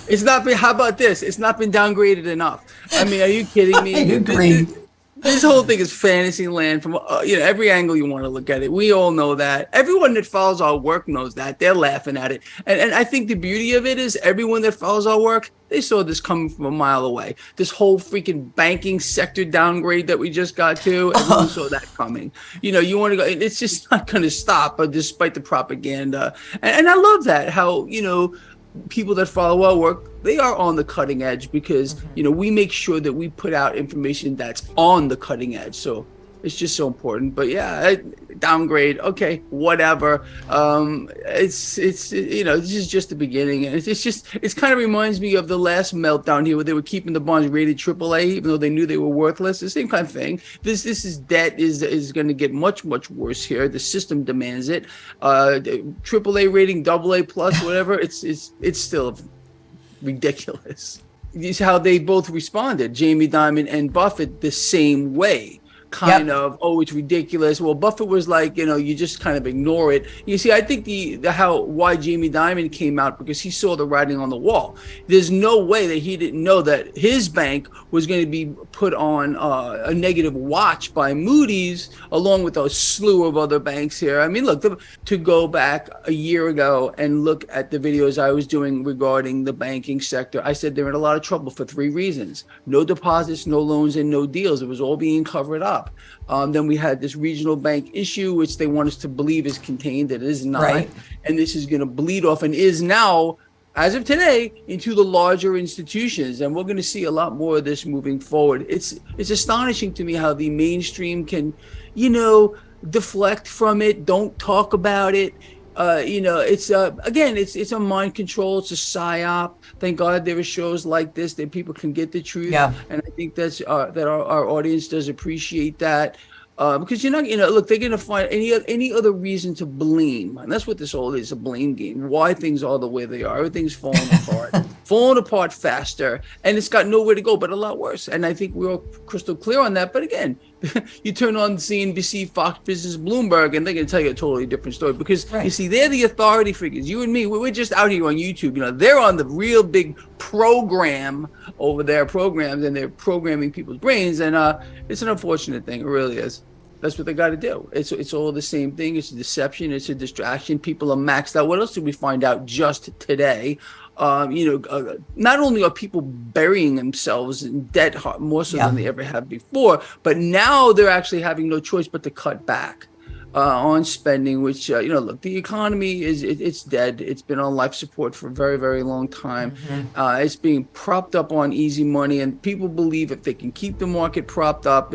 It's not been, how about this? It's not been downgraded enough. I mean, are you kidding me? I agree. This whole thing is fantasy land from every angle you want to look at it. We all know that. Everyone that follows our work knows that. They're laughing at it. And I think the beauty of it is everyone that follows our work, they saw this coming from a mile away. This whole freaking banking sector downgrade that we just got to, everyone saw that coming. You want to go, it's just not going to stop, despite the propaganda. And I love that, how, people that follow our work, they are on the cutting edge because we make sure that we put out information that's on the cutting edge. So it's just so important. But yeah, downgrade, okay, whatever. This is just the beginning, and it kind of reminds me of the last meltdown here, where they were keeping the bonds rated AAA even though they knew they were worthless. The same kind of thing. This is debt is going to get much worse here. The system demands it. AAA rating, AA plus, whatever. It's still ridiculous. This is how they both responded, Jamie Dimon and Buffett, the same way. Kind of, oh, it's ridiculous. Well, Buffett was like, you just kind of ignore it. You see, I think why Jamie Dimon came out, because he saw the writing on the wall. There's no way that he didn't know that his bank was going to be put on a negative watch by Moody's, along with a slew of other banks here. I mean, look, to go back a year ago and look at the videos I was doing regarding the banking sector, I said they're in a lot of trouble for 3 reasons: no deposits, no loans, and no deals. It was all being covered up. Then we had this regional bank issue, which they want us to believe is contained. It is not. Right. And this is going to bleed off, and is now, as of today, into the larger institutions. And we're going to see a lot more of this moving forward. It's astonishing to me how the mainstream can, deflect from it, don't talk about it. It's a mind control. It's a psyop. Thank God there are shows like this that people can get the truth. Yeah. And I think that our audience does appreciate that. Because look, they're going to find any other reason to blame. And that's what this all is, a blame game. Why things are the way they are. Everything's falling apart faster. And it's got nowhere to go but a lot worse. And I think we're all crystal clear on that. But again, you turn on CNBC, Fox Business, Bloomberg, and they're going to tell you a totally different story. Because, you see, they're the authority figures. You and me, we're just out here on YouTube. They're on the real big program over there, programs, and they're programming people's brains. And it's an unfortunate thing. It really is. That's what they got to do. It's all the same thing. It's a deception. It's a distraction. People are maxed out. What else did we find out just today? Not only are people burying themselves in debt more so than they ever have before, but now they're actually having no choice but to cut back on spending, which, look, the economy it's dead. It's been on life support for a very, very long time. It's being propped up on easy money, and people believe if they can keep the market propped up,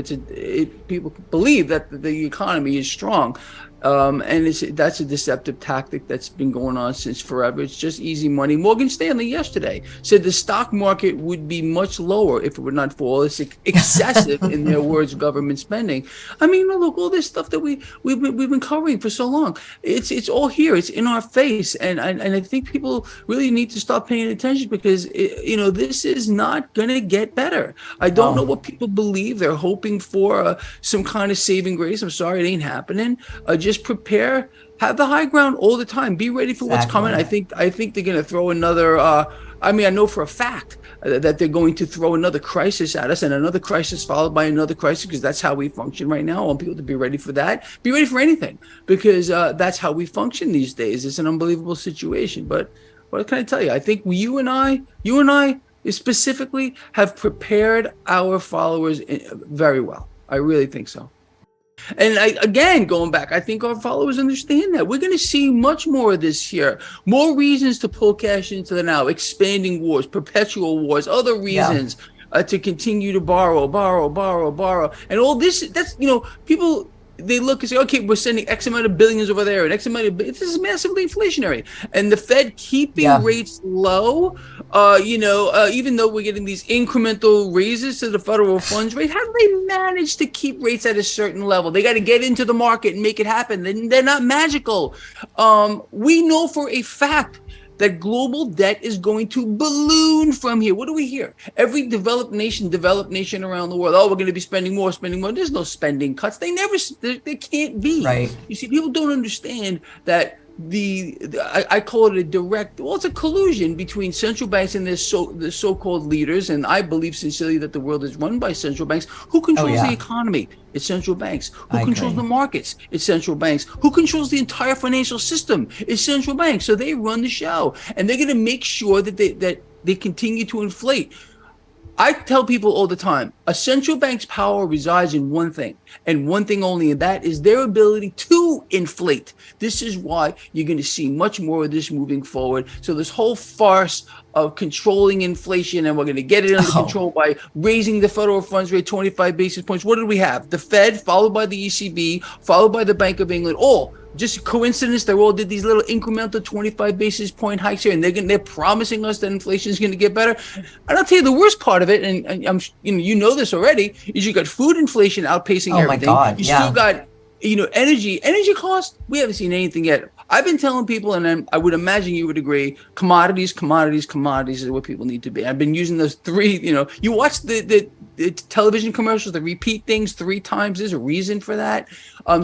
people believe that the economy is strong. And that's a deceptive tactic that's been going on since forever. It's just easy money. Morgan Stanley yesterday said the stock market would be much lower if it were not for all this excessive, in their words, government spending. I mean, look, all this stuff that we've been covering for so long. It's all here. It's in our face, and I think people really need to start paying attention, because this is not going to get better. I don't know what people believe. They're hoping for some kind of saving grace. I'm sorry, it ain't happening. Just prepare, have the high ground all the time. Be ready for what's coming. I think they're going to throw another. I know for a fact that they're going to throw another crisis at us, and another crisis followed by another crisis, because that's how we function right now. I want people to be ready for that. Be ready for anything, because that's how we function these days. It's an unbelievable situation. But what can I tell you? I think you and I specifically have prepared our followers very well. I really think so. And again, going back, I think our followers understand that. We're going to see much more of this year. More reasons to pull cash into the now, expanding wars, perpetual wars, other reasons to continue to borrow. And all this, that's, people, they look and say, okay, we're sending X amount of billions over there and X amount of this is massively inflationary. And the Fed keeping rates low, even though we're getting these incremental raises to the federal funds rate, how do they manage to keep rates at a certain level? They got to get into the market and make it happen. They're not magical. We know for a fact that global debt is going to balloon from here. What do we hear? Every developed nation around the world, we're going to be spending more. There's no spending cuts. They can't be. Right. You see, people don't understand that I call it a direct, well, it's a collusion between central banks and the so-called leaders. And I believe sincerely that the world is run by central banks. Who controls the economy? It's central banks. Who controls the markets? It's central banks. Who controls the entire financial system? It's central banks. So they run the show, and they're going to make sure that they continue to inflate. I tell people all the time, a central bank's power resides in one thing, and one thing only, and that is their ability to inflate. This is why you're going to see much more of this moving forward. So this whole farce of controlling inflation, and we're going to get it under control by raising the federal funds rate 25 basis points. What did we have? The Fed, followed by the ECB, followed by the Bank of England, all just coincidence. They all did these little incremental 25 basis point hikes here, and they're promising us that inflation is going to get better. And I'll tell you the worst part of it, and I'm you know this already, is you got food inflation outpacing everything. Oh my God! You still got energy costs. We haven't seen anything yet. I've been telling people, and I would imagine you would agree, commodities is what people need to be. I've been using those three. You watch the television commercials, they repeat things 3 times. There's a reason for that.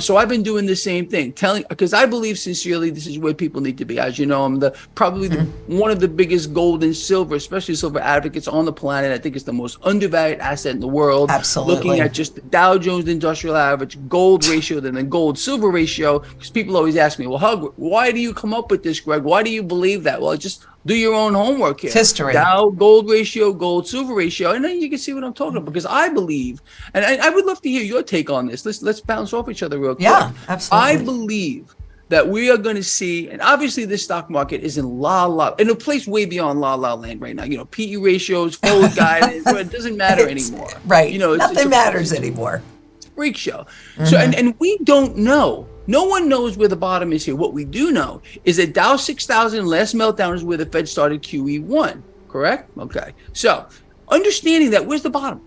So I've been doing the same thing, because I believe sincerely this is where people need to be. As you know, I'm probably one of the biggest gold and silver, especially silver advocates on the planet. I think it's the most undervalued asset in the world. Absolutely. Looking at just the Dow Jones Industrial Average, gold ratio, then the gold silver ratio, because people always ask me, well, why do you come up with this, Greg? Why do you believe that? Well, just do your own homework here. It's history. Dow, gold ratio, gold, silver ratio. And then you can see what I'm talking about, because I believe, and I would love to hear your take on this. Let's bounce off each other real quick. Yeah, absolutely. I believe that we are going to see, and obviously this stock market is in in a place way beyond la land right now. PE ratios, forward guidance, it doesn't matter anymore. Right. Nothing matters anymore. It's a freak show. So, and we don't know. No one knows where the bottom is here. What we do know is that Dow 6,000 last meltdown is where the Fed started QE1, correct? Okay. So understanding that, where's the bottom?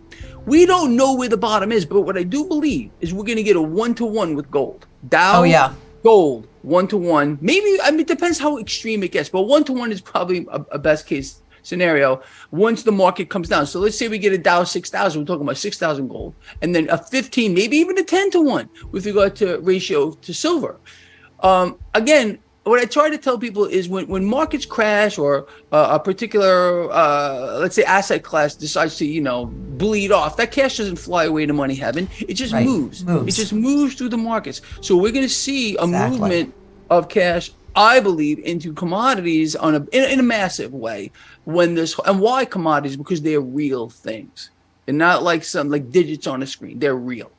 We don't know where the bottom is, but what I do believe is we're going to get a 1-to-1 with gold. Dow, gold, 1-to-1. Maybe, it depends how extreme it gets, but 1-to-1 is probably a best case scenario once the market comes down. So let's say we get a Dow 6,000, we're talking about 6,000 gold, and then a 15, maybe even a 10-to-1 with regard to ratio to silver. Again, what I try to tell people is when markets crash, or a particular, let's say, asset class decides to, bleed off, that cash doesn't fly away to money heaven. It just moves. It just moves through the markets. So we're going to see a movement of cash, I believe, into commodities in a massive way. And why commodities? Because they're real things. And not like digits on a screen. They're real.